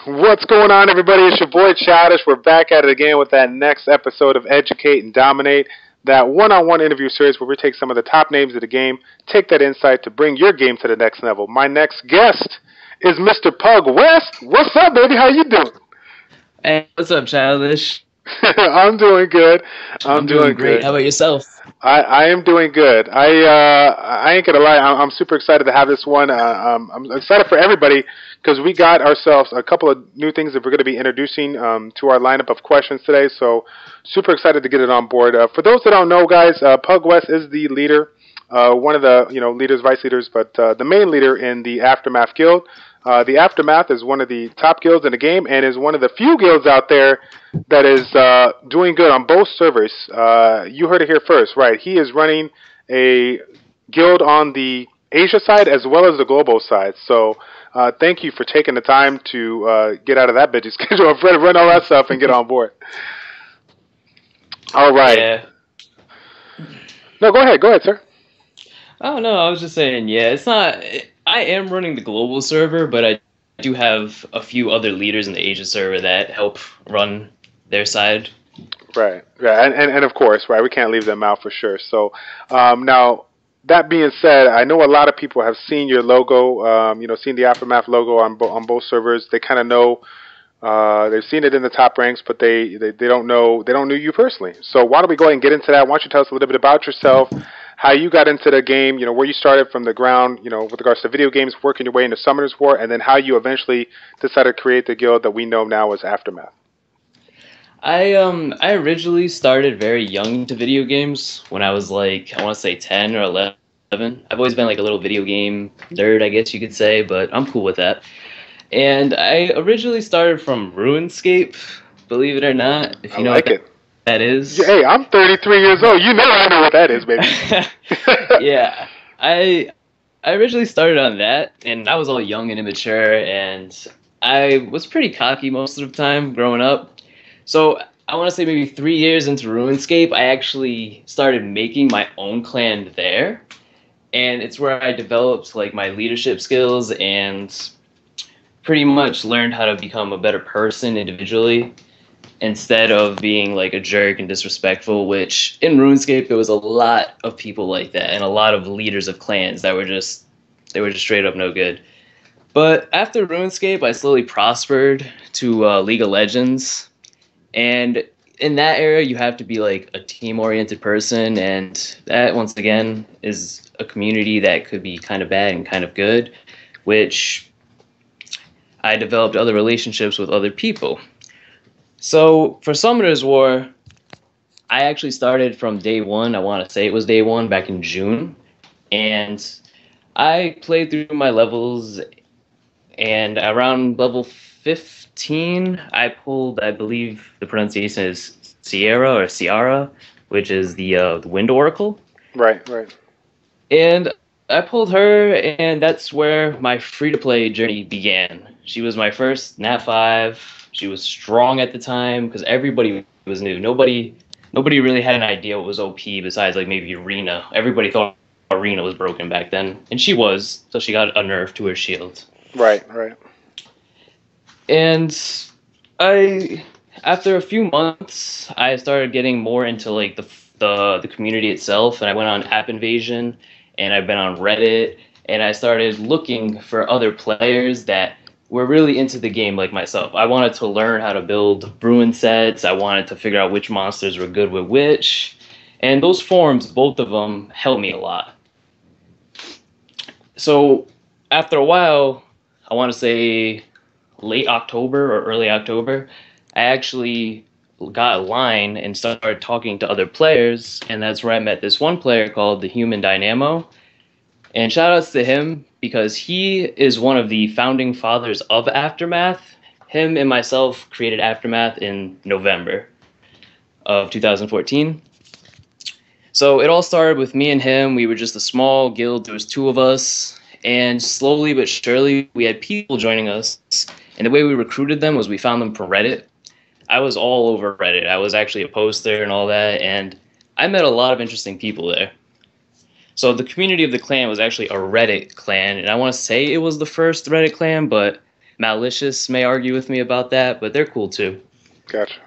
What's going on, everybody? It's your boy Childish. We're back at it again with that next episode of Educate and Dominate, that one-on-one interview series where we take some of the top names of the game, take that insight to bring your game to the next level. My next guest is Mr. Pugwest. What's up, baby? How you doing? Hey, what's up, Childish? I'm doing good. I'm doing great. good. How about yourself? I am doing good. I ain't gonna lie. I'm super excited to have this one. I'm excited for everybody because we got ourselves a couple of new things that we're going to be introducing to our lineup of questions today. So super excited to get it on board. For those that don't know, guys, Pugwest is the leader, one of the leaders, vice leaders, but the main leader in the Aftermath Guild. The Aftermath is one of the top guilds in the game and is one of the few guilds out there that is doing good on both servers. You heard it here first, right? He is running a guild on the Asia side as well as the global side. So thank you for taking the time to get out of that busy schedule and run all that stuff and get on board. All right. Yeah. No, go ahead, sir. Oh, no, I was just saying, it's not... I am running the global server, but I do have a few other leaders in the Asia server that help run their side. Right. And of course, right, we can't leave them out for sure. So now, that being said, I know a lot of people have seen your logo, seen the Aftermath logo on both servers. They kind of know, they've seen it in the top ranks, but they don't know you personally. So why don't we go ahead and get into that? Why don't you tell us a little bit about yourself, how you got into the game, where you started from the ground, with regards to video games, working your way into Summoner's War, and then how you eventually decided to create the guild that we know now as Aftermath. I originally started very young into video games when I was like, I want to say 10 or 11. I've always been like a little video game nerd, I guess you could say, but I'm cool with that. And I originally started from RuneScape, believe it or not, if you know like what that is. Hey, I'm 33 years old. You know I know what that is, baby. Yeah. I originally started on that, and I was all young and immature, and I was pretty cocky most of the time growing up. So I want to say maybe 3 years into RuneScape, I actually started making my own clan there. And it's where I developed like my leadership skills and pretty much learned how to become a better person individually instead of being like a jerk and disrespectful, which in RuneScape there was a lot of people like that and a lot of leaders of clans that were just straight up no good. But after RuneScape, I slowly prospered to League of Legends. And in that era, you have to be like a team-oriented person, and that, once again, is a community that could be kind of bad and kind of good, which I developed other relationships with other people. So for Summoner's War, I actually started from day one. I want to say it was day one back in June, and I played through my levels, and around level 15, I pulled, I believe the pronunciation is Ciara, which is the Wind Oracle. Right. And I pulled her, and that's where my free-to-play journey began. She was my first Nat 5. She was strong at the time because everybody was new. Nobody really had an idea what was OP besides like maybe Arena. Everybody thought Arena was broken back then, and she was, so she got a nerf to her shield. Right. And after a few months, I started getting more into like the community itself, and I went on App Invasion, and I've been on Reddit, and I started looking for other players that were really into the game like myself. I wanted to learn how to build ruin sets. I wanted to figure out which monsters were good with which, and those forums, both of them, helped me a lot. So after a while, I want to say late October or early October, I actually got a line and started talking to other players, and that's where I met this one player called the Human Dynamo. And shout outs to him because he is one of the founding fathers of Aftermath. Him and myself created Aftermath in November of 2014. So it all started with me and him. We were just a small guild. There was 2 of us. And slowly but surely, we had people joining us. And the way we recruited them was we found them from Reddit. I was all over Reddit. I was actually a poster and all that. And I met a lot of interesting people there. So the community of the clan was actually a Reddit clan. And I want to say it was the first Reddit clan, but Malicious may argue with me about that, but they're cool too. Gotcha.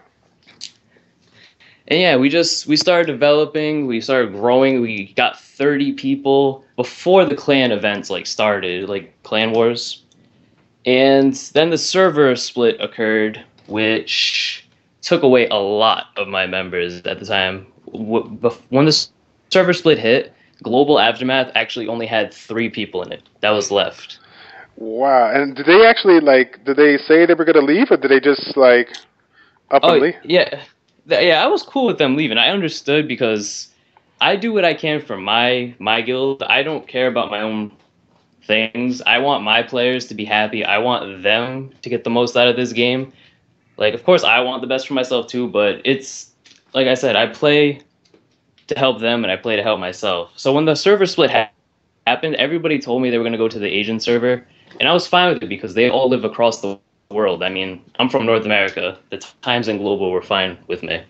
And yeah, we started developing, we started growing. We got 30 people before the clan events like started, like Clan Wars. And then the server split occurred, which took away a lot of my members at the time. When the server split hit, Global Aftermath actually only had 3 people in it. That was left. Wow. And did they actually, like, did they say they were going to leave, or did they just, like, up and leave? Yeah. Yeah, I was cool with them leaving. I understood because I do what I can for my guild. I don't care about my own things. I want my players to be happy. I want them to get the most out of this game. Like, of course, I want the best for myself too, but it's, like I said, I play to help them and I play to help myself. So when the server split happened, everybody told me they were going to go to the Asian server, and I was fine with it because they all live across the world. I mean, I'm from North America. The times in global were fine with me.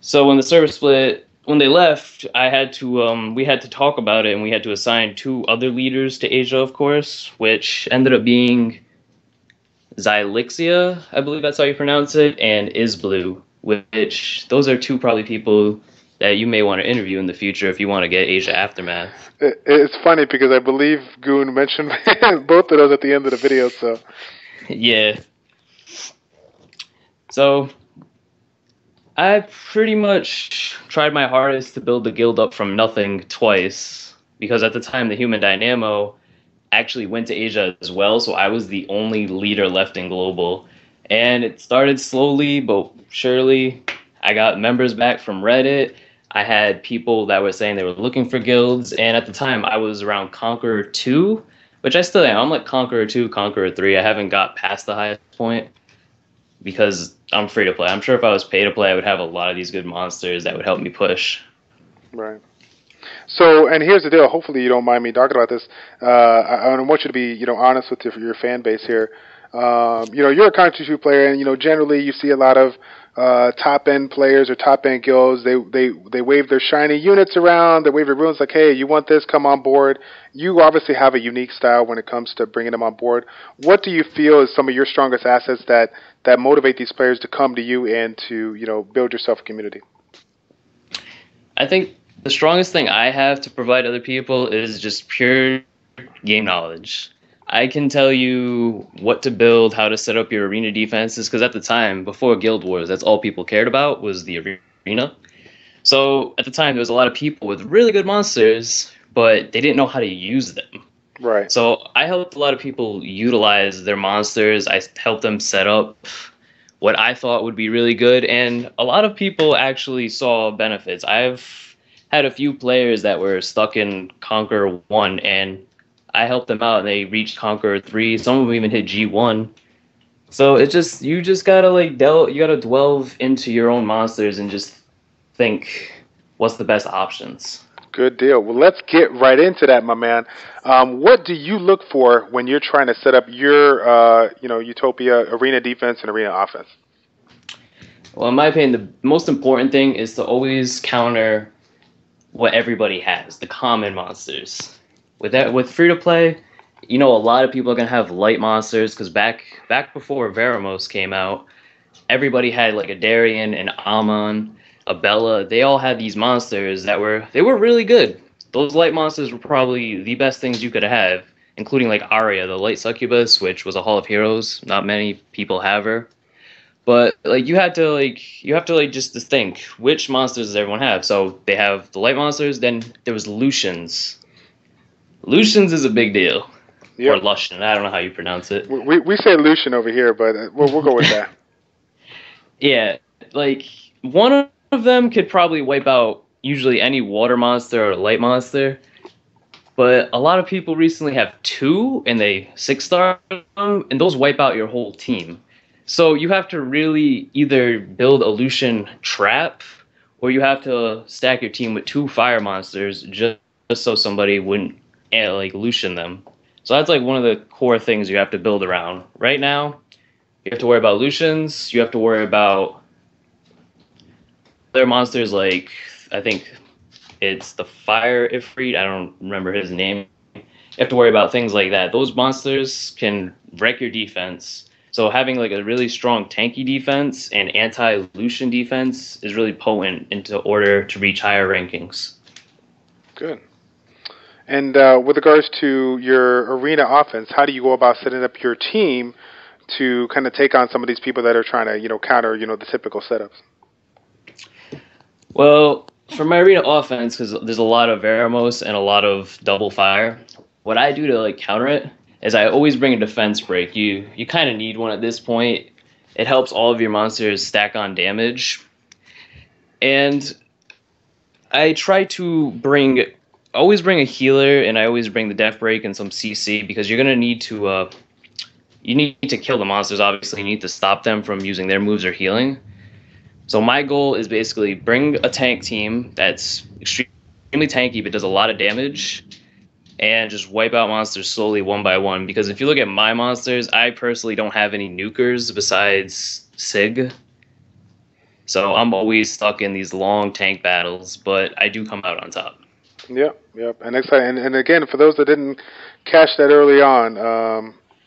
So when the server split, when they left, I had to we had to talk about it, and we had to assign 2 other leaders to Asia, of course, which ended up being Xylixia, I believe that's how you pronounce it, and Isblue, which those are 2 probably people that you may want to interview in the future if you want to get Asia Aftermath. It's funny because I believe Goon mentioned both of those at the end of the video, so. Yeah. So I pretty much tried my hardest to build the guild up from nothing twice, because at the time the Human Dynamo actually went to Asia as well, so I was the only leader left in global. And it started slowly but surely. I got members back from Reddit. I had people that were saying they were looking for guilds, and at the time I was around Conqueror 2, which I still am. I'm like Conqueror 2, Conqueror 3. I haven't got past the highest point because I'm free to play. I'm sure if I was pay to play, I would have a lot of these good monsters that would help me push. Right. So, and here's the deal. Hopefully, you don't mind me talking about this. I want you to be, honest with your fan base here. You're a Conqueror 2 player, and generally you see a lot of top end players or top end guilds. They wave their shiny units around. They wave their runes like, "Hey, you want this? Come on board." You obviously have a unique style when it comes to bringing them on board. What do you feel is some of your strongest assets that motivate these players to come to you and to build yourself a community? I think the strongest thing I have to provide other people is just pure game knowledge. I can tell you what to build, how to set up your arena defenses, because at the time, before Guild Wars, that's all people cared about was the arena. So at the time, there was a lot of people with really good monsters, but they didn't know how to use them. Right. So I helped a lot of people utilize their monsters. I helped them set up what I thought would be really good, and a lot of people actually saw benefits. I've had a few players that were stuck in Conqueror 1, and I helped them out, and they reached Conqueror 3. Some of them even hit G1. So it's just, you just gotta you gotta delve into your own monsters and just think what's the best options. Good deal. Well, let's get right into that, my man. What do you look for when you're trying to set up your, Utopia arena defense and arena offense? Well, in my opinion, the most important thing is to always counter what everybody has, the common monsters. With free to play, a lot of people are gonna have light monsters because back before Veramos came out, everybody had like a Darien, an Amon, a Bella. They all had these monsters that were really good. Those light monsters were probably the best things you could have, including like Arya, the light succubus, which was a Hall of Heroes. Not many people have her. But you have to just think which monsters does everyone have. So they have the light monsters. Then there was Lucians. Lucians is a big deal. Yep. Or Lushan. I don't know how you pronounce it. We say Lucian over here, but we'll go with that. Yeah, one of them could probably wipe out usually any water monster or light monster. But a lot of people recently have 2, and they 6-star them, and those wipe out your whole team. So you have to really either build a Lucian trap, or you have to stack your team with 2 fire monsters just so somebody wouldn't Lucian them. So that's one of the core things you have to build around. Right now, you have to worry about Lucians. You have to worry about other monsters I think it's the Fire Ifrit. I don't remember his name. you have to worry about things like that. Those monsters can wreck your defense. So having like a really strong tanky defense and anti-illusion defense is really potent into order to reach higher rankings. Good. And with regards to your arena offense, how do you go about setting up your team to kind of take on some of these people that are trying to, counter, the typical setups? Well, for my arena offense, because there's a lot of Veramos and a lot of double fire, what I do to like counter it is I always bring a defense break. You kind of need one at this point. It helps all of your monsters stack on damage. And I try to always bring a healer, and I always bring the death break and some CC, because you're going to need to you need to kill the monsters, obviously. You need to stop them from using their moves or healing. So my goal is basically bring a tank team that's extremely tanky but does a lot of damage, and just wipe out monsters slowly one by one. Because if you look at my monsters, I personally don't have any nukers besides Sig. So I'm always stuck in these long tank battles, but I do come out on top. Yep. And again, for those that didn't catch that early on,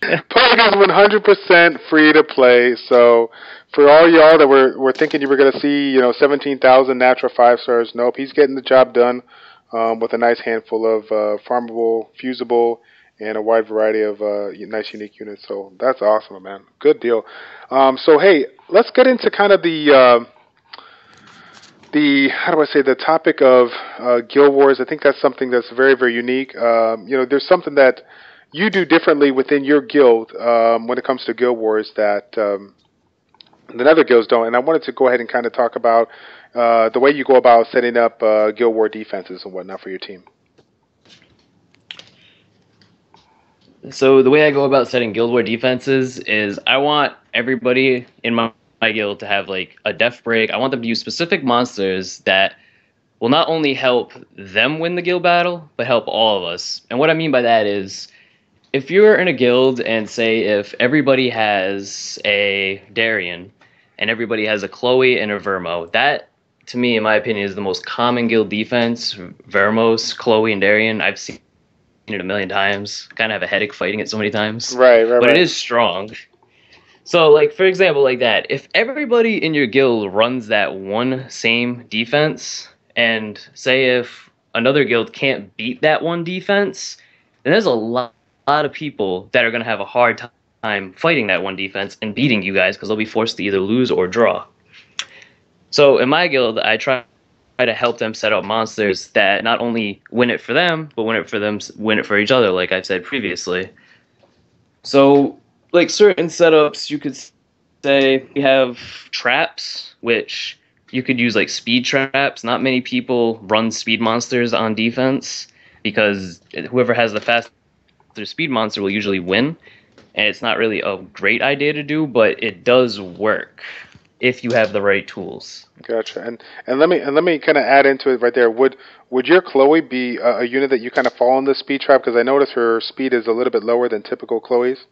Pug is 100% free to play. So for all y'all that were thinking you were going to see, 17,000 natural 5-stars, nope, he's getting the job done with a nice handful of farmable, fusible, and a wide variety of nice, unique units. So that's awesome, man. Good deal. So hey, let's get into kind of the the topic of guild wars. I think that's something that's very, very unique. There's something that you do differently within your guild when it comes to guild wars that other guilds don't. And I wanted to go ahead and kind of talk about the way you go about setting up guild war defenses and whatnot for your team. So the way I go about setting guild war defenses is I want everybody in my guild to have like a death break. I want them to use specific monsters that will not only help them win the guild battle, but help all of us. And what I mean by that is, if you're in a guild and say if everybody has a Darien and everybody has a Chloe and a Vermo, that to me, in my opinion, is the most common guild defense. Vermos, Chloe, and Darien, I've seen it a million times. Kind of have a headache fighting it so many times. Right. But it is strong. So, like, for example, like that, if everybody in your guild runs that one same defense, and say if another guild can't beat that one defense, then there's a lot of people that are going to have a hard time fighting that one defense and beating you guys, because they'll be forced to either lose or draw. So in my guild, I try to help them set up monsters that not only win it for them, but win it for each other, like I've said previously. So, like certain setups, you could say we have traps, which you could use like speed traps. Not many people run speed monsters on defense, because whoever has the fastest speed monster will usually win, and it's not really a great idea to do, but it does work if you have the right tools. Gotcha. And let me kind of add into it right there. Would your Chloe be a unit that you kind of fall in the speed trap? Because I notice her speed is a little bit lower than typical Chloe's.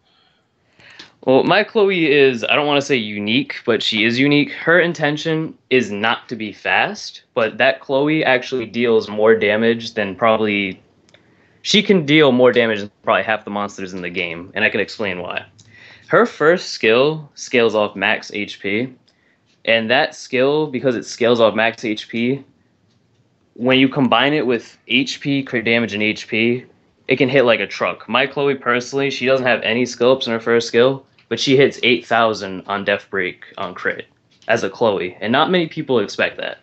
Well, my Chloe is, I don't want to say unique, but she is unique. Her intention is not to be fast, but that Chloe actually deals more damage than probably... She can deal more damage than probably half the monsters in the game, and I can explain why. Her first skill scales off max HP, and that skill, because it scales off max HP, when you combine it with HP, crit damage, and HP, it can hit like a truck. My Chloe, personally, she doesn't have any skill ups in her first skill, but she hits 8,000 on Death Break on crit as a Chloe, and not many people expect that.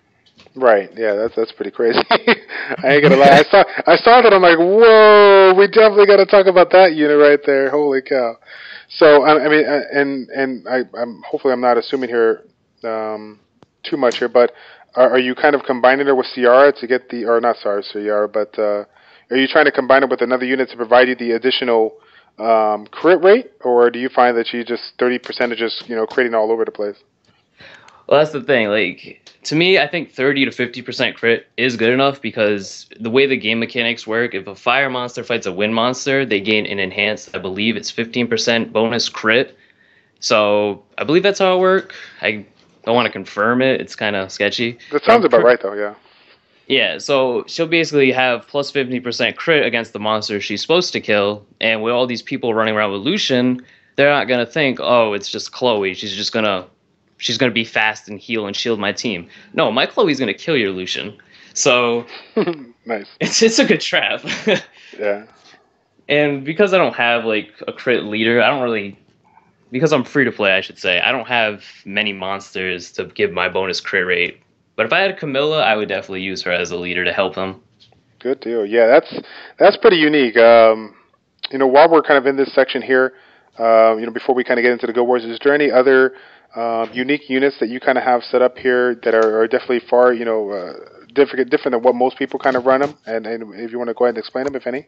Right, yeah, that's pretty crazy. I ain't gonna lie. I saw that. I'm like, whoa, we definitely got to talk about that unit right there. Holy cow! So I mean, and I'm hopefully I'm not assuming here too much here, but are you kind of combining her with Ciara to get the, or not Ciara, but are you trying to combine it with another unit to provide you the additional crit rate, or do you find that she just 30% is just critting all over the place? Well, that's the thing. Like, to me, I think 30 to 50% crit is good enough, because the way the game mechanics work, if a fire monster fights a wind monster, they gain an enhanced, I believe it's 15% bonus crit. So I believe that's how it works. I don't want to confirm it. It's kind of sketchy. That sounds about right, though, yeah. Yeah, so she'll basically have plus 50% crit against the monster she's supposed to kill, and with all these people running around with Lucian, they're not gonna think, oh, it's just Chloe. She's gonna be fast and heal and shield my team. No, my Chloe's gonna kill your Lucian. So Nice. it's a good trap. Yeah. And because I don't have like a crit leader, because I'm free to play, I should say, I don't have many monsters to give my bonus crit rate. But if I had Camilla, I would definitely use her as a leader to help them. Good deal. Yeah, that's pretty unique. While we're kind of in this section here, before we kind of get into the Guild Wars, is there any other unique units that you kind of have set up here that are definitely far, different than what most people kind of run them? And if you want to go ahead and explain them, if any.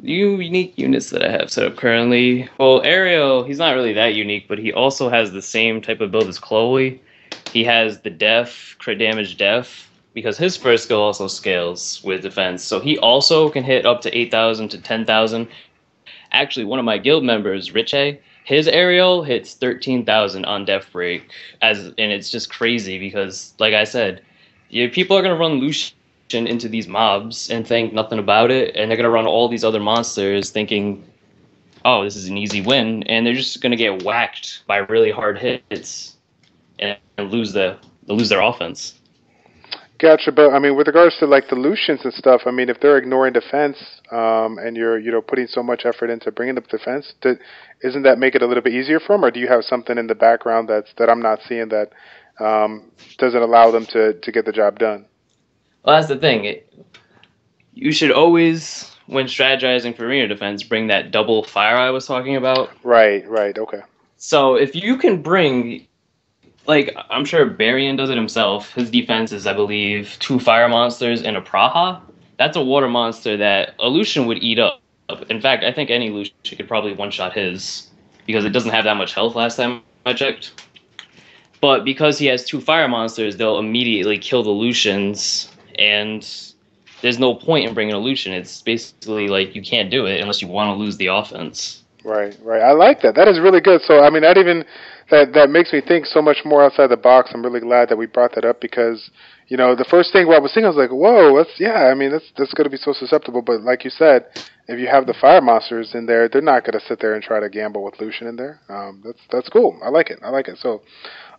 Unique units that I have set up currently. Well, Ariel, he's not really that unique, but he also has the same type of build as Chloe. He has the def, crit damage def, because his first skill also scales with defense. So he also can hit up to 8,000 to 10,000. Actually, one of my guild members, Riche, his Ariel hits 13,000 on def break, and it's just crazy because, like I said, people are going to run Lucian into these mobs and think nothing about it, and they're going to run all these other monsters thinking, oh, this is an easy win, and they're just going to get whacked by really hard hits and lose their offense. Gotcha, but I mean, with regards to like the Lucians and stuff, I mean, if they're ignoring defense, and you're putting so much effort into bringing up defense, isn't that make it a little bit easier for them, or do you have something in the background that I'm not seeing that doesn't allow them to get the job done? Well, that's the thing. You should always, when strategizing for arena defense, bring that double fire I was talking about. Right, okay. So if you can bring, like, I'm sure Barian does it himself. His defense is, I believe, 2 fire monsters and a Praha. That's a water monster that a Lucian would eat up. In fact, I think any Lucian could probably one-shot his, because it doesn't have that much health last time I checked. But because he has 2 fire monsters, they'll immediately kill the Lucians, and there's no point in bringing a Lucian. It's basically like you can't do it unless you want to lose the offense. Right. I like that. That is really good. So, I mean, that makes me think so much more outside the box. I'm really glad that we brought that up because, the first thing I was thinking, I was like, whoa, that's going to be so susceptible. But like you said, if you have the fire monsters in there, they're not going to sit there and try to gamble with Lucian in there. That's cool. I like it. So,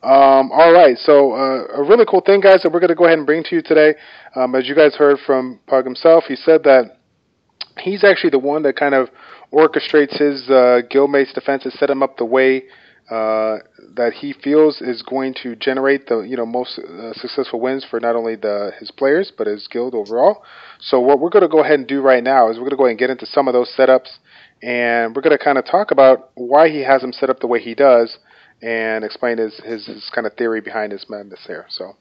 all right. So, a really cool thing, guys, that we're going to go ahead and bring to you today. As you guys heard from Pug himself, he said that he's actually the one that kind of orchestrates his guildmates' defenses, set him up the way that he feels is going to generate the most successful wins for not only his players but his guild overall. So what we're going to go ahead and do right now is we're going to go ahead and get into some of those setups, and we're going to kind of talk about why he has them set up the way he does, and explain his kind of theory behind his madness there. So, all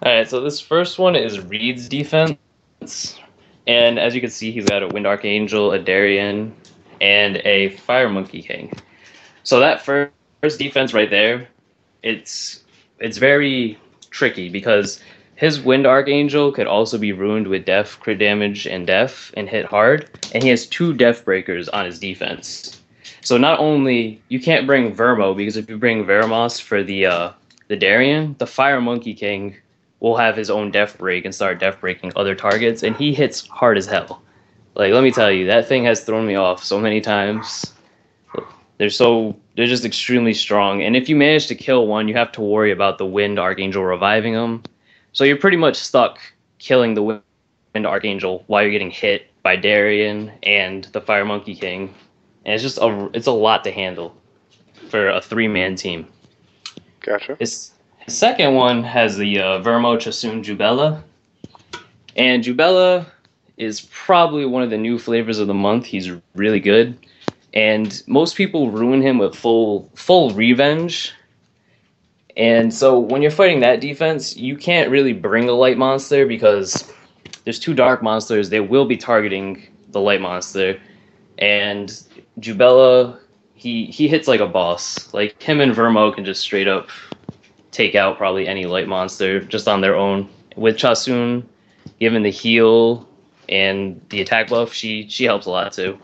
right. So this first one is Reed's defense. And as you can see, he's got a Wind Archangel, a Darien, and a Fire Monkey King. So that first defense right there, it's very tricky because his Wind Archangel could also be ruined with def, crit damage, and def, and hit hard. And he has 2 def breakers on his defense. So not only, you can't bring Vermo, because if you bring Veramos for the Darien, the Fire Monkey King will have his own def break and start def breaking other targets, and he hits hard as hell. Like, let me tell you, that thing has thrown me off so many times. They're just extremely strong, and if you manage to kill one, you have to worry about the Wind Archangel reviving him. So you're pretty much stuck killing the Wind Archangel while you're getting hit by Darien and the Fire Monkey King, and it's a lot to handle for a 3-man team. Gotcha. His second one has the Vermo Chasun Jubella. And Jubella is probably one of the new flavors of the month. He's really good. And most people ruin him with full revenge. And so when you're fighting that defense, you can't really bring a light monster because there's 2 dark monsters. They will be targeting the light monster. And Jubella, he hits like a boss. Like, him and Vermo can just straight up take out probably any light monster just on their own. With Chasun, given the heal and the attack buff, she helps a lot too.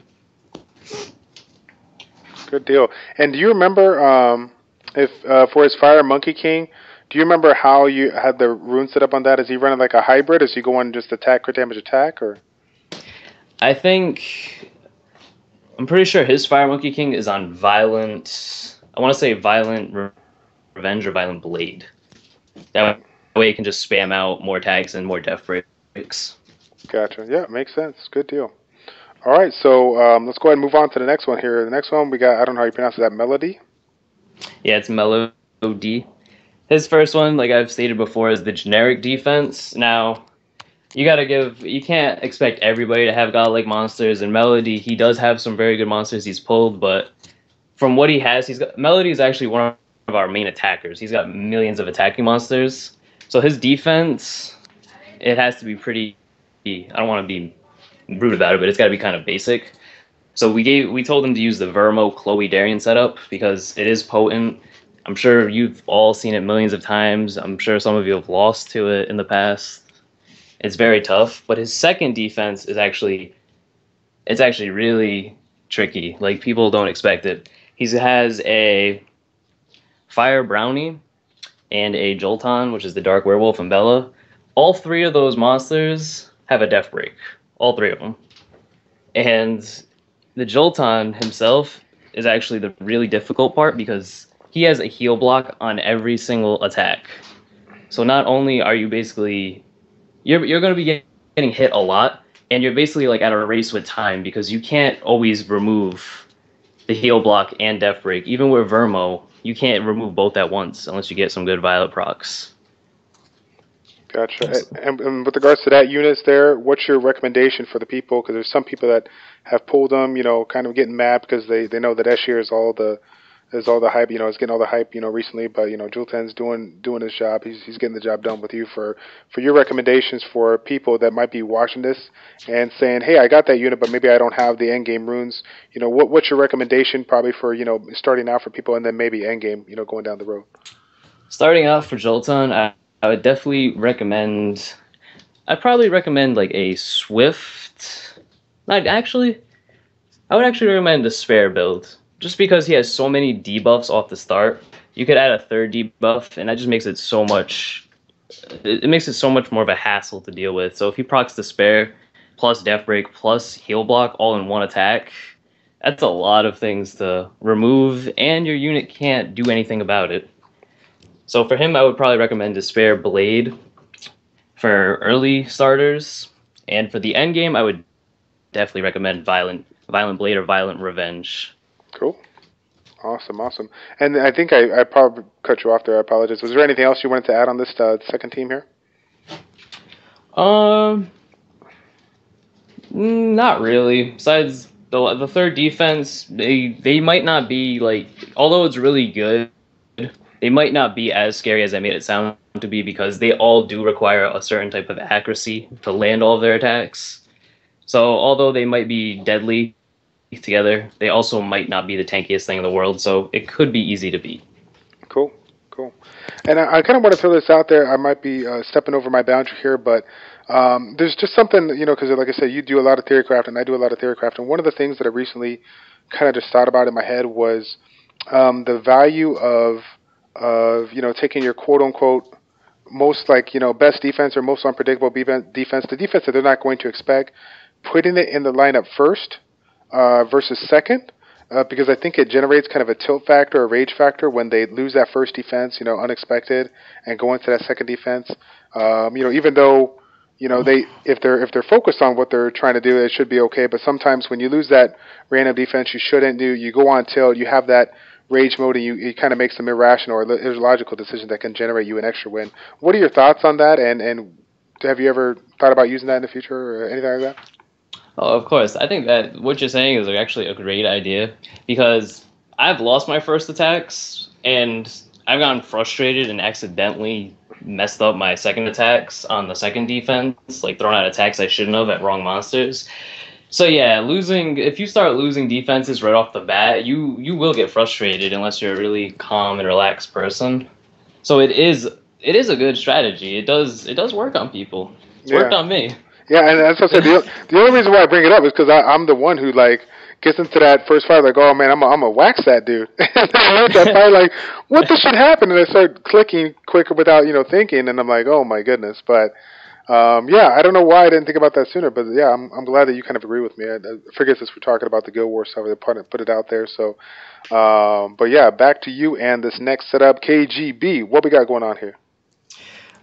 Good deal. And do you remember If for his Fire Monkey King, do you remember how you had the rune set up on that? Is he running like a hybrid? Is he going just attack, crit damage, attack, or? I think I'm pretty sure his Fire Monkey King is on Violent. I want to say Violent Revenge or Violent Blade. That way, he can just spam out more attacks and more death breaks. Gotcha. Yeah, makes sense. Good deal. All right, so let's go ahead and move on to the next one here. The next one we got, I don't know how you pronounce that, Melody? Yeah, it's Melody. His first one, like I've stated before, is the generic defense. Now, you can't expect everybody to have godlike monsters. And Melody, he does have some very good monsters he's pulled, but from what he has, Melody is actually one of our main attackers. He's got millions of attacking monsters. So his defense, it has to be pretty, I don't want to be rude about it, but it's got to be kind of basic. So we told him to use the Vermo Chloe Darian setup because it is potent. I'm sure you've all seen it millions of times. I'm sure some of you have lost to it in the past. It's very tough, but his second defense is actually really tricky. Like, people don't expect it. He has a Fire Brownie and a Jolton, which is the Dark Werewolf and Bella. All three of those monsters have a death break. All three of them. And the Jolton himself is actually the really difficult part because he has a heal block on every single attack. So not only are you basically... You're going to be getting hit a lot, and you're basically like at a race with time because you can't always remove the heal block and death break. Even with Vermo, you can't remove both at once unless you get some good Violet procs. Gotcha. And with regards to that units there, what's your recommendation for the people? Because there's some people that have pulled them, kind of getting mad because they know that Escher is all the hype, is getting all the hype, recently. But Julten's doing his job. He's getting the job done with you. For your recommendations for people that might be watching this and saying, hey, I got that unit, but maybe I don't have the end game runes. What's your recommendation probably for starting out for people, and then maybe end game, going down the road. Starting out for Jolton, I would definitely recommend. I'd probably recommend like a Swift. I would actually recommend the Spare build. Just because he has so many debuffs off the start, you could add a third debuff, and that just makes it so much. It makes it so much more of a hassle to deal with. So if he procs the Spare, plus Death Break, plus Heal Block, all in one attack, that's a lot of things to remove, and your unit can't do anything about it. So for him, I would probably recommend the Spare Blade for early starters, and for the end game, I would definitely recommend Violent Blade or Violent Revenge. Cool. Awesome. And I think I probably cut you off there. I apologize. Was there anything else you wanted to add on this second team here? Not really. Besides the third defense, they might not be like, although it's really good, they might not be as scary as I made it sound to be because they all do require a certain type of accuracy to land all of their attacks. So although they might be deadly together, they also might not be the tankiest thing in the world, so it could be easy to beat. Cool. And I kind of want to throw this out there. I might be stepping over my boundary here, but there's just something, because like I said, you do a lot of theorycraft and I do a lot of theorycraft, and one of the things that I recently kind of just thought about in my head was the value of taking your quote-unquote most best defense or most unpredictable defense, the defense that they're not going to expect, putting it in the lineup first versus second, because I think it generates kind of a tilt factor, a rage factor when they lose that first defense, unexpected, and go into that second defense. Even though if they're focused on what they're trying to do, it should be okay. But sometimes when you lose that random defense, you shouldn't do. You go on tilt, you have that rage mode, and it kind of makes some irrational or illogical decision that can generate you an extra win. What are your thoughts on that? And have you ever thought about using that in the future or anything like that? Oh, of course. I think that what you're saying is actually a great idea because I've lost my first attacks and I've gotten frustrated and accidentally messed up my second attacks on the second defense, like throwing out attacks I shouldn't have at wrong monsters. So yeah, if you start losing defenses right off the bat, you will get frustrated unless you're a really calm and relaxed person. So it is a good strategy. It does work on people. It's worked on me. Yeah, and as I said, the only reason why I bring it up is because I'm the one who gets into that first fight, like, oh man, I'm gonna wax that dude. And I went that fight, like, what the shit happened? And I start clicking quicker without thinking, and I'm like, oh my goodness. But yeah, I don't know why I didn't think about that sooner, but yeah, I'm glad that you kind of agree with me. I figured since we're talking about the Guild Wars stuff, I put it out there. So, but yeah, back to you and this next setup, KGB. What we got going on here?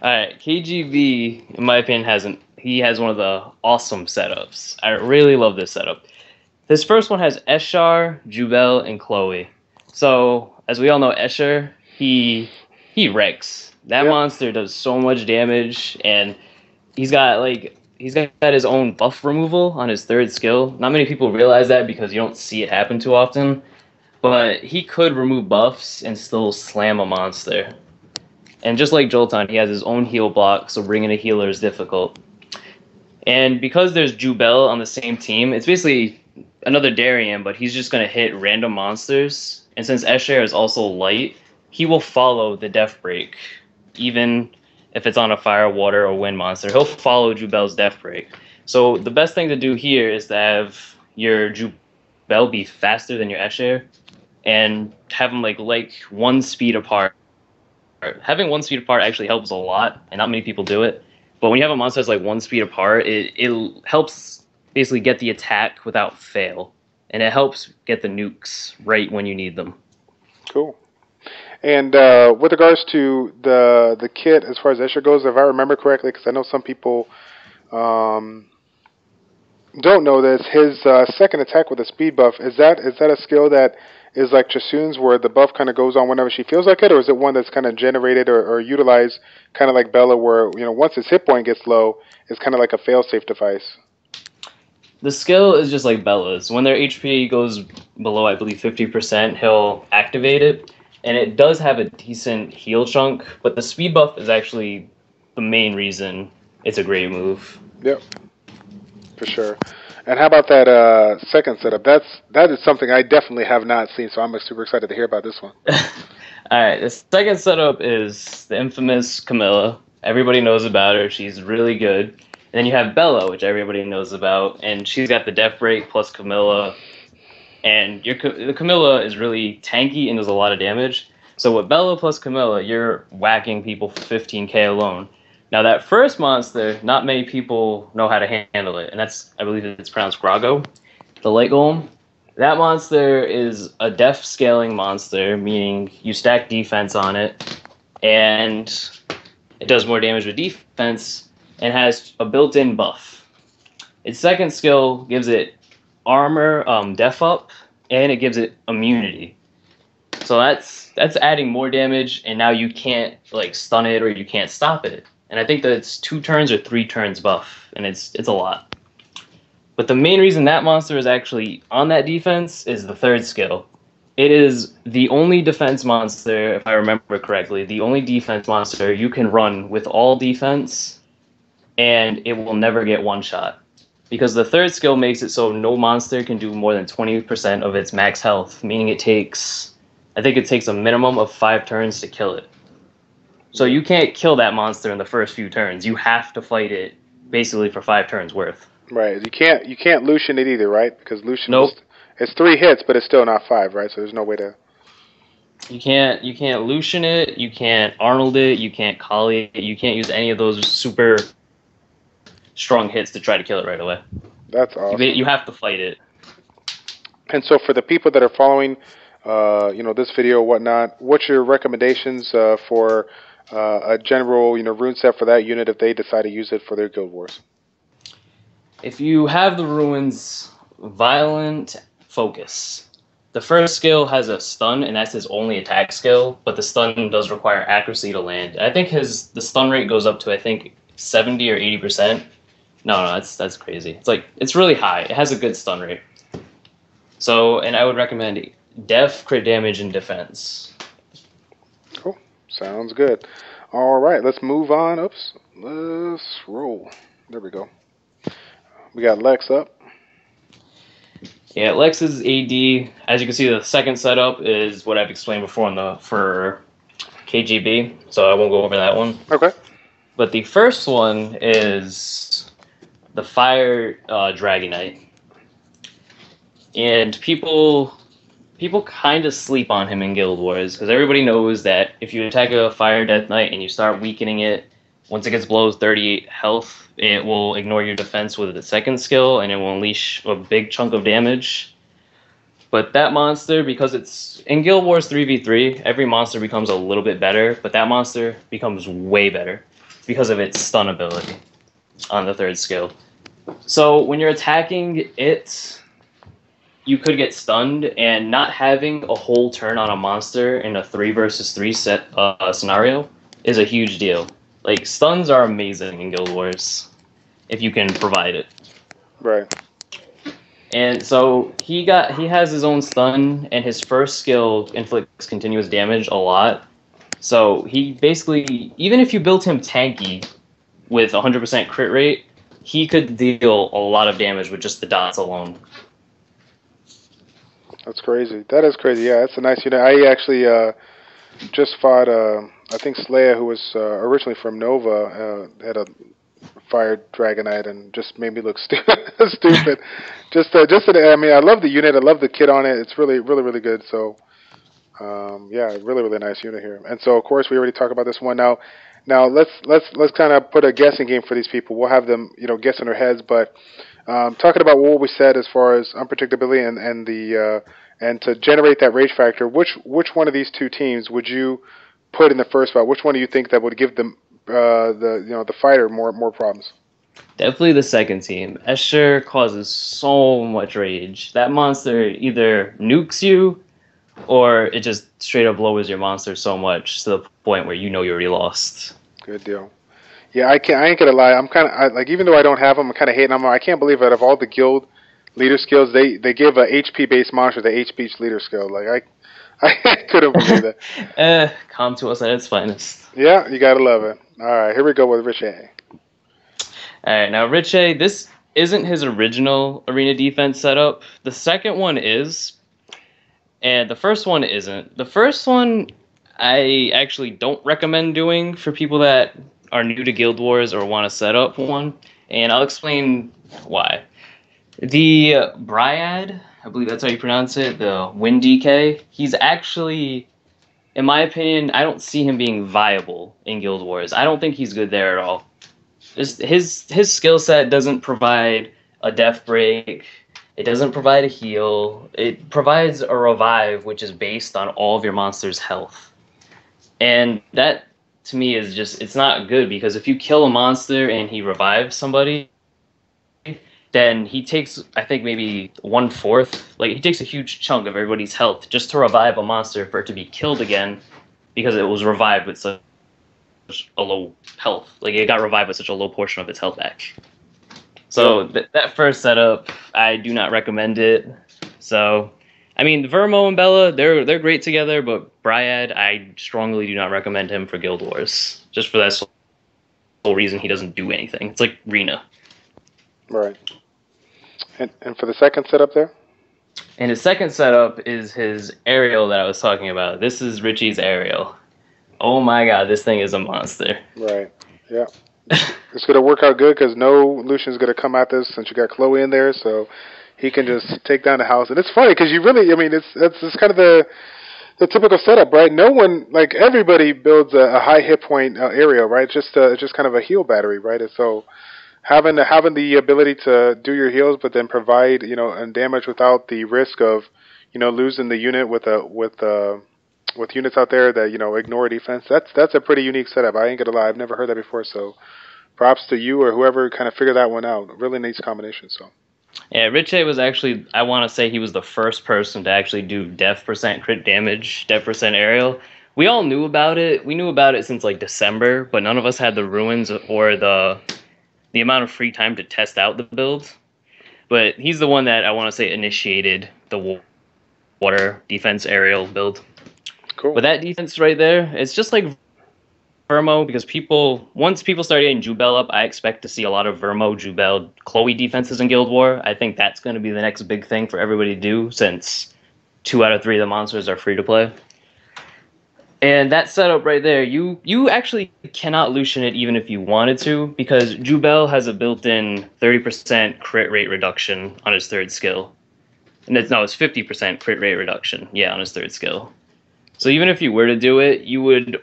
All right, KGB, in my opinion, has one of the awesome setups. I really love this setup. This first one has Escher, Jubel, and Chloe. So, as we all know, Escher, he wrecks. That monster does so much damage, and he's got his own buff removal on his third skill. Not many people realize that because you don't see it happen too often. But he could remove buffs and still slam a monster. And just like Jolton, he has his own heal block, so bringing a healer is difficult. And because there's Jubel on the same team, it's basically another Darien, but he's just going to hit random monsters. And since Escher is also light, he will follow the Death Break. Even if it's on a fire, water, or wind monster, he'll follow Jubel's Death Break. So the best thing to do here is to have your Jubel be faster than your Escher and have them like 1 speed apart. Having 1 speed apart actually helps a lot, and not many people do it. But when you have a monster that's like 1 speed apart, it helps basically get the attack without fail, and it helps get the nukes right when you need them. Cool. And with regards to the kit, as far as Escher goes, if I remember correctly, because I know some people don't know this, his second attack with a speed buff, is that a skill that is like Chasun's, where the buff kind of goes on whenever she feels like it, or is it one that's kind of generated or utilized kind of like Bella, where once his hit point gets low, it's kind of like a fail-safe device? The skill is just like Bella's. When their HP goes below, I believe, 50%, he'll activate it, and it does have a decent heal chunk, but the speed buff is actually the main reason it's a great move. Yep, for sure. And how about that second setup? That is something I definitely have not seen, so I'm super excited to hear about this one. All right, the second setup is the infamous Camilla. Everybody knows about her. She's really good. And then you have Bella, which everybody knows about, and she's got the Death Break plus Camilla. And the Camilla is really tanky and does a lot of damage. So with Bella plus Camilla, you're whacking people for 15k alone. Now that first monster, not many people know how to handle it, and I believe it's pronounced Grago, the light golem. That monster is a def scaling monster, meaning you stack defense on it, and it does more damage with defense, and has a built-in buff. Its second skill gives it armor, def up, and it gives it immunity. So that's adding more damage, and now you can't stun it or you can't stop it. And I think that it's 2 turns or 3 turns buff, and it's a lot. But the main reason that monster is actually on that defense is the third skill. It is the only defense monster, if I remember correctly, the only defense monster you can run with all defense, and it will never get one shot. Because the third skill makes it so no monster can do more than 20% of its max health, meaning I think it takes a minimum of 5 turns to kill it. So you can't kill that monster in the first few turns. You have to fight it basically for 5 turns worth. Right. You can't Lucian it either, right? Because Lucian it's 3 hits, but it's still not 5, right? So there's no way to. You can't Lucian it. You can't Arnold it. You can't Kali it. You can't use any of those super strong hits to try to kill it right away. That's awesome. You have to fight it. And so for the people that are following, this video or whatnot, what's your recommendations for a general, rune set for that unit if they decide to use it for their Guild Wars? If you have the runes, Violent Focus. The first skill has a stun, and that's his only attack skill, but the stun does require accuracy to land. I think the stun rate goes up to 70 or 80%. No, that's crazy. It's really high. It has a good stun rate. So, and I would recommend def, crit damage, and defense. Cool. Sounds good. All right, let's move on. Oops. Let's roll. There we go. We got Lex up. Yeah, Lex's AD, as you can see, the second setup is what I've explained before for KGB, so I won't go over that one. Okay. But the first one is the Fire Dragonite. and people kind of sleep on him in Guild Wars because everybody knows that if you attack a Fire Death Knight and you start weakening it, once it gets below 38 health, it will ignore your defense with its second skill and it will unleash a big chunk of damage. But that monster, because it's in Guild Wars 3v3, every monster becomes a little bit better, but that monster becomes way better because of its stun ability on the third skill. So when you're attacking it, you could get stunned, and not having a whole turn on a monster in a 3 versus 3 scenario is a huge deal. Like, stuns are amazing in Guild Wars if you can provide it. Right. And so he has his own stun, and his first skill inflicts continuous damage a lot. So he basically, even if you built him tanky with 100% crit rate, he could deal a lot of damage with just the dots alone. That's crazy. That is crazy. Yeah, that's a nice unit. I actually just fought, I think Slaya, who was originally from Nova, had a Fire Dragonite and just made me look stupid. I mean, I love the unit. I love the kit on it. It's really, really, really good. So, yeah, really, really nice unit here. And so, of course, we already talked about this one. Now let's kind of put a guessing game for these people. We'll have them, guess in their heads. But talking about what we said as far as unpredictability and to generate that rage factor, which one of these two teams would you put in the first spot? Which one do you think that would give them the fighter more problems? Definitely the second team. Escher causes so much rage. That monster either nukes you, or it just straight up lowers your monster so much to the point where you know you already lost. Good deal. Yeah, I ain't gonna lie. I'm kind of like, even though I don't have them, I'm kind of hating them. I can't believe out of all the guild leader skills, they give a HP based monster the HP leader skill. Like I couldn't believe that. Come to us at its finest. Yeah, you gotta love it. All right, here we go with Rich A. All right, now Rich A, this isn't his original arena defense setup. The second one is, and the first one isn't. The first one I actually don't recommend doing for people that are new to Guild Wars or want to set up one, and I'll explain why. The Bryad, I believe that's how you pronounce it, the Wind DK, he's actually, in my opinion, I don't see him being viable in Guild Wars. I don't think he's good there at all. His skill set doesn't provide a death break. It doesn't provide a heal. It provides a revive, which is based on all of your monster's health. And that, to me, is just, it's not good, because if you kill a monster and he revives somebody, then he takes, I think, maybe 1/4. Like, he takes a huge chunk of everybody's health just to revive a monster for it to be killed again, because it was revived with such a low health. Like, it got revived with such a low portion of its health back. So that first setup, I do not recommend it. So, I mean, Vermo and Bella, they're great together, but Bryad, I strongly do not recommend him for Guild Wars. Just for that sole reason, he doesn't do anything. It's like Rena. Right. And for the second setup there? And his second setup is his aerial that I was talking about. This is Richie's aerial. Oh my god, this thing is a monster. Right. Yeah. It's going to work out good because no Lucian's going to come at this since you got Chloe in there, so he can just take down the house. And it's funny because you really, I mean, it's kind of the typical setup, right? No one, like, everybody builds a high hit point area, right? It's just kind of a heal battery, right? And so having the ability to do your heals, but then provide, and damage without the risk of, losing the unit with units out there that, ignore defense. That's a pretty unique setup. I ain't gonna lie, I've never heard that before. So props to you or whoever kind of figured that one out. Really nice combination. So. Yeah, Rich A was actually, I want to say he was the first person to actually do def percent crit damage, def percent aerial. We all knew about it. We knew about it since like December, but none of us had the ruins or the amount of free time to test out the build. But he's the one that I want to say initiated the water defense aerial build. Cool. But that defense right there, it's just like Vermo, because once people start getting Jubel up, I expect to see a lot of Vermo, Jubel, Chloe defenses in Guild War. I think that's going to be the next big thing for everybody to do, since 2 out of 3 of the monsters are free to play. And that setup right there, you actually cannot Lucian it even if you wanted to, because Jubel has a built-in 30% crit rate reduction on his third skill. And it's 50% crit rate reduction. Yeah, on his 3rd skill. So even if you were to do it, you would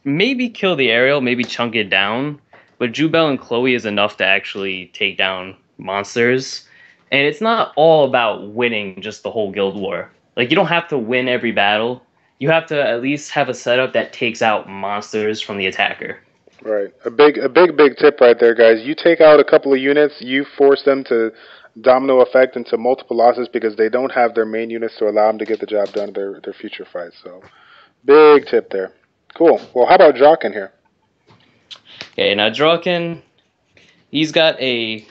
maybe kill the aerial, maybe chunk it down. But Jubel and Chloe is enough to actually take down monsters. And it's not all about winning just the whole guild war. Like, you don't have to win every battle. You have to at least have a setup that takes out monsters from the attacker. Right. A big tip right there, guys. You take out a couple of units, you force them to domino effect into multiple losses because they don't have their main units to allow them to get the job done in their future fights. So, big tip there. Cool. Well, how about Draken here? Okay, now Draken, he's got a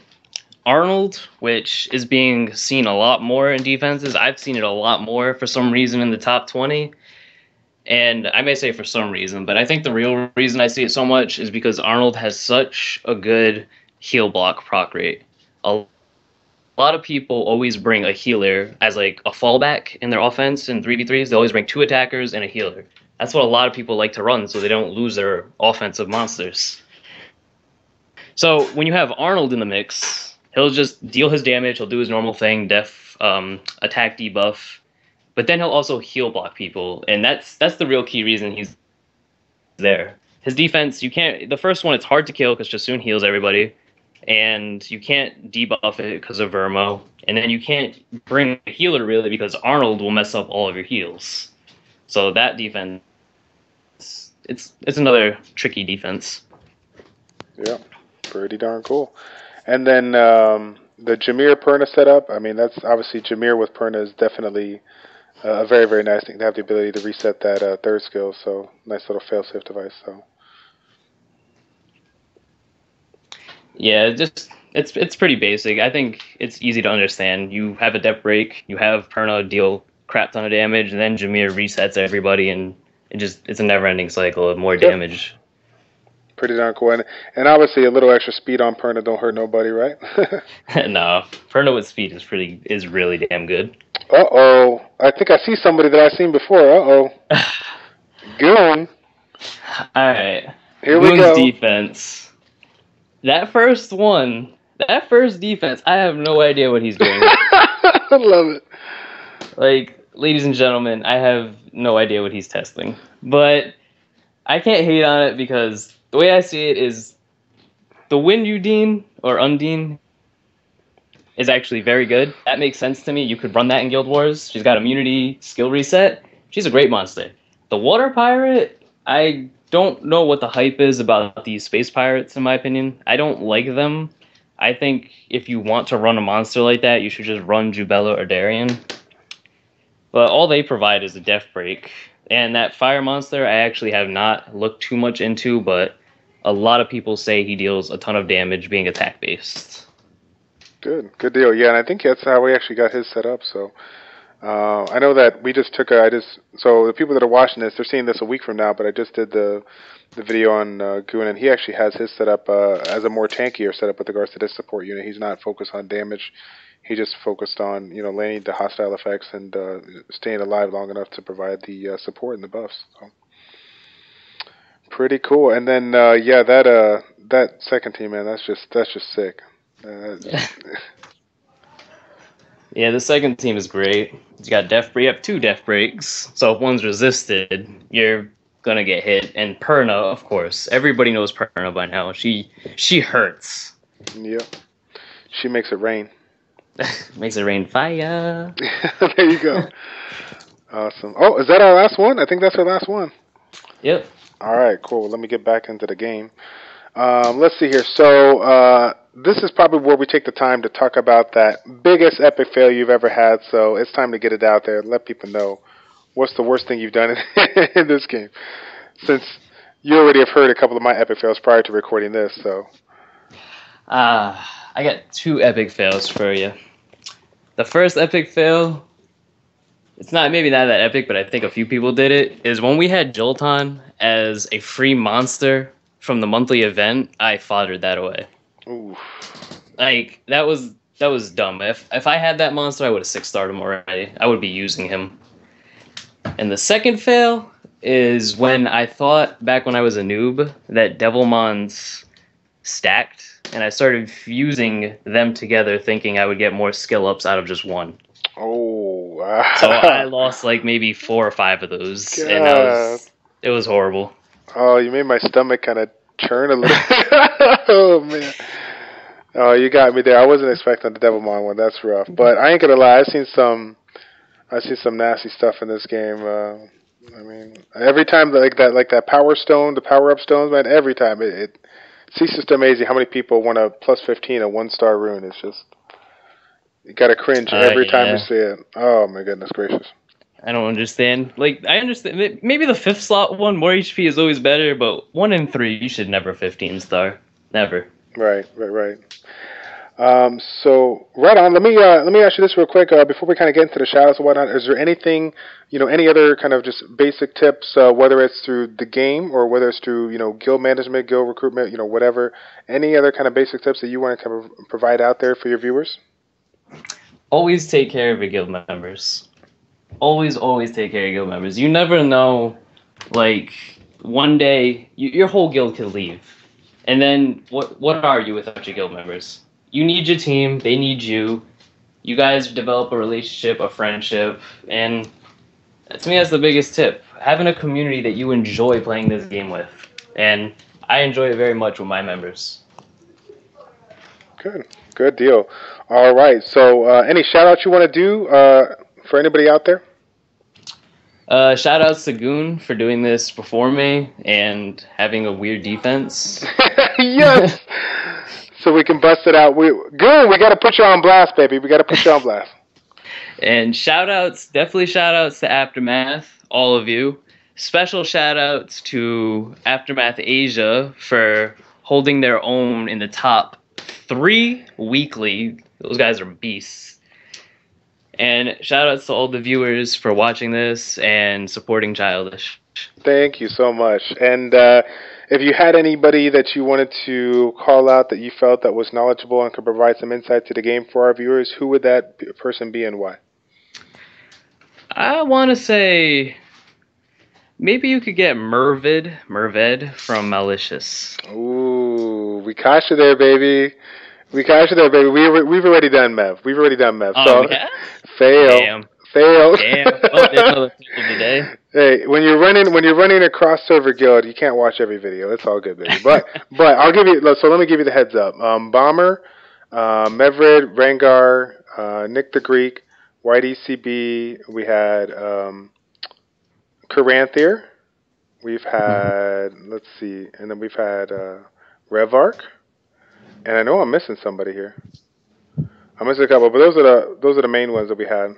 Arnold, which is being seen a lot more in defenses. I've seen it a lot more for some reason in the top 20. And I may say for some reason, but I think the real reason I see it so much is because Arnold has such a good heal block proc rate. A lot of people always bring a healer as like a fallback in their offense in 3v3s. They always bring 2 attackers and a healer. That's what a lot of people like to run so they don't lose their offensive monsters. So when you have Arnold in the mix, he'll just deal his damage, he'll do his normal thing, def, attack debuff, but then he'll also heal block people, and that's the real key reason he's there. His defense, the first one it's hard to kill because Jasun heals everybody, and you can't debuff it because of Vermo, and then you can't bring a healer really because Arnold will mess up all of your heals. So that defense, it's another tricky defense. Yeah, pretty darn cool. And then the Jameer Perna setup, I mean, that's obviously Jameer with Perna is definitely a very, very nice thing to have the ability to reset that 3rd skill. So nice little failsafe device. So yeah, it's pretty basic. I think it's easy to understand. You have a depth break, you have Perna deal crap ton of damage, and then Jameer resets everybody, and it's a never-ending cycle of more damage. Pretty darn cool. And obviously a little extra speed on Perna don't hurt nobody, right? No, Perna with speed is really damn good. Uh-oh. I think I see somebody that I've seen before. Uh-oh. Goon. Alright. Here we go. Defense. That first defense, I have no idea what he's doing. I love it. Like, ladies and gentlemen, I have no idea what he's testing. But I can't hate on it because the way I see it is the Wind Udine or Undine is actually very good. That makes sense to me. You could run that in Guild Wars. She's got immunity, skill reset. She's a great monster. The Water Pirate, I don't know what the hype is about these space pirates, in my opinion. I don't like them. I think if you want to run a monster like that, you should just run Jubella or Darien. But all they provide is a def break. And that fire monster, I actually have not looked too much into, but a lot of people say he deals a ton of damage being attack-based. Good deal. Yeah, and I think that's how we actually got his set up. So I know that we just took so the people that are watching this, they're seeing this a week from now, but I just did the video on Goon, and he actually has his set up as a more tankier setup with regards to this support unit. He's not focused on damage. He just focused on, landing the hostile effects and staying alive long enough to provide the support and the buffs. So pretty cool. And then that second team, man, that's just sick. Yeah, the second team is great. You got you have 2 def breaks, so if one's resisted, you're gonna get hit. And Perna, of course, everybody knows Perna by now. She hurts. Yep, she makes it rain. Makes it rain fire. There you go. Awesome. Oh, is that our last one? I think that's our last one. Yep. All right, cool. Let me get back into the game. Let's see here. So this is probably where we take the time to talk about that biggest epic fail you've ever had. So it's time to get it out there and let people know what's the worst thing you've done in this game. Since you already have heard a couple of my epic fails prior to recording this. So I got 2 epic fails for you. The first epic fail, it's maybe not that epic, but I think a few people did it, is when we had Jolton as a free monster from the monthly event, I foddered that away. Ooh. Like, that was dumb. If I had that monster, I would have 6-starred him already. I would be using him. And the second fail is when I thought, back when I was a noob, that Devilmon's stacked, and I started fusing them together, thinking I would get more skill ups out of just one. Oh, So I lost like maybe 4 or 5 of those, God. and it was horrible. Oh, you made my stomach kind of churn a little. Oh man. Oh, you got me there. I wasn't expecting the Devilmon one. That's rough. But I ain't gonna lie. I seen some nasty stuff in this game. I mean, every time like that power stone, the power up stones, man. Every time it's just amazing how many people want a +15 a 1-star rune. It's just you gotta cringe every time you see it. Oh my goodness gracious. I don't understand. Like, I understand. Maybe the 5th slot one, more HP is always better, but 1 and 3, you should never 15-star. Never. Right. So right on. Let me ask you this real quick before we kind of get into the shoutouts and whatnot. Is there anything, any other kind of just basic tips, whether it's through the game or whether it's through guild management, guild recruitment, whatever? Any other kind of basic tips that you want to kind of provide out there for your viewers? Always take care of your guild members. Always take care of your guild members. You never know, like, one day your whole guild could leave. And then what are you without your guild members? You need your team, they need you. You guys develop a relationship, a friendship, and to me that's the biggest tip. Having a community that you enjoy playing this game with. And I enjoy it very much with my members. Good deal. All right, so any shout-outs you want to do for anybody out there? Shout outs to Goon for doing this before me and having a weird defense. Yes! So we can bust it out. Goon, we got to put you on blast, baby. We got to put you on blast. And definitely shout outs to Aftermath, all of you. Special shout outs to Aftermath Asia for holding their own in the top 3 weekly. Those guys are beasts. And shout outs to all the viewers for watching this and supporting Childish. Thank you so much. And if you had anybody that you wanted to call out that you felt that was knowledgeable and could provide some insight to the game for our viewers, who would that person be and why? I want to say maybe you could get Merved from Malicious. Ooh, we caught you there, baby. We've already done Mev. Oh, so yeah? fail. Damn. Oh, there's another people today. Hey, when you're running a cross server guild, you can't watch every video. It's all good, baby. But I'll give you. So let me give you the heads up. Bomber, Mevrid, Rangar, Nick the Greek, White ECB. We had Caranthier. We've had let's see, and then we've had Revark. And I know I'm missing somebody here. I'm missing a couple, but those are the main ones that we had.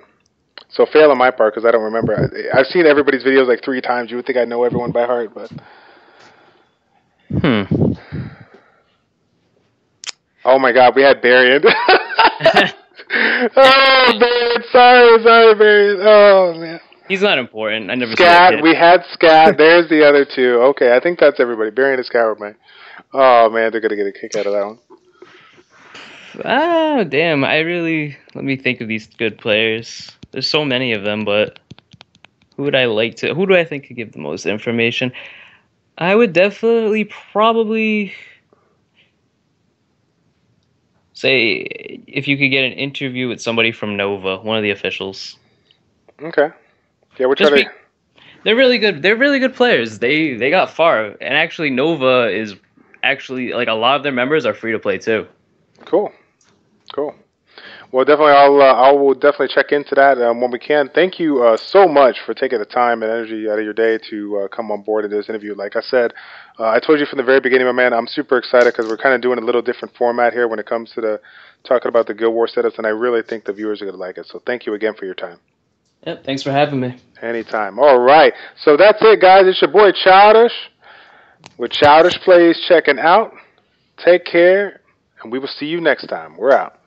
So fail on my part because I don't remember. I've seen everybody's videos like 3 times. You would think I know everyone by heart, but. Oh my God, we had Barian. Oh man, sorry, Barian. Oh man. He's not important. I never. Scat. We had Scat. There's the other 2. Okay, I think that's everybody. Barian is Scat, man. Oh man, they're gonna get a kick out of that one. Ah, damn. Let me think of these good players. There's so many of them, but who do I think could give the most information? I would definitely probably say if you could get an interview with somebody from Nova, one of the officials. Okay. Yeah, we're trying to... They're really good. They're really good players. They got far. And actually, Nova is actually, like, a lot of their members are free to play, too. Cool. Well, definitely, I will definitely check into that when we can. Thank you so much for taking the time and energy out of your day to come on board in this interview. Like I said, I told you from the very beginning, my man, I'm super excited because we're kind of doing a little different format here when it comes to talking about the Guild War setups, and I really think the viewers are going to like it. So thank you again for your time. Yep, thanks for having me. Anytime. All right. So that's it, guys. It's your boy Childish with ChildishPlays checking out. Take care, and we will see you next time. We're out.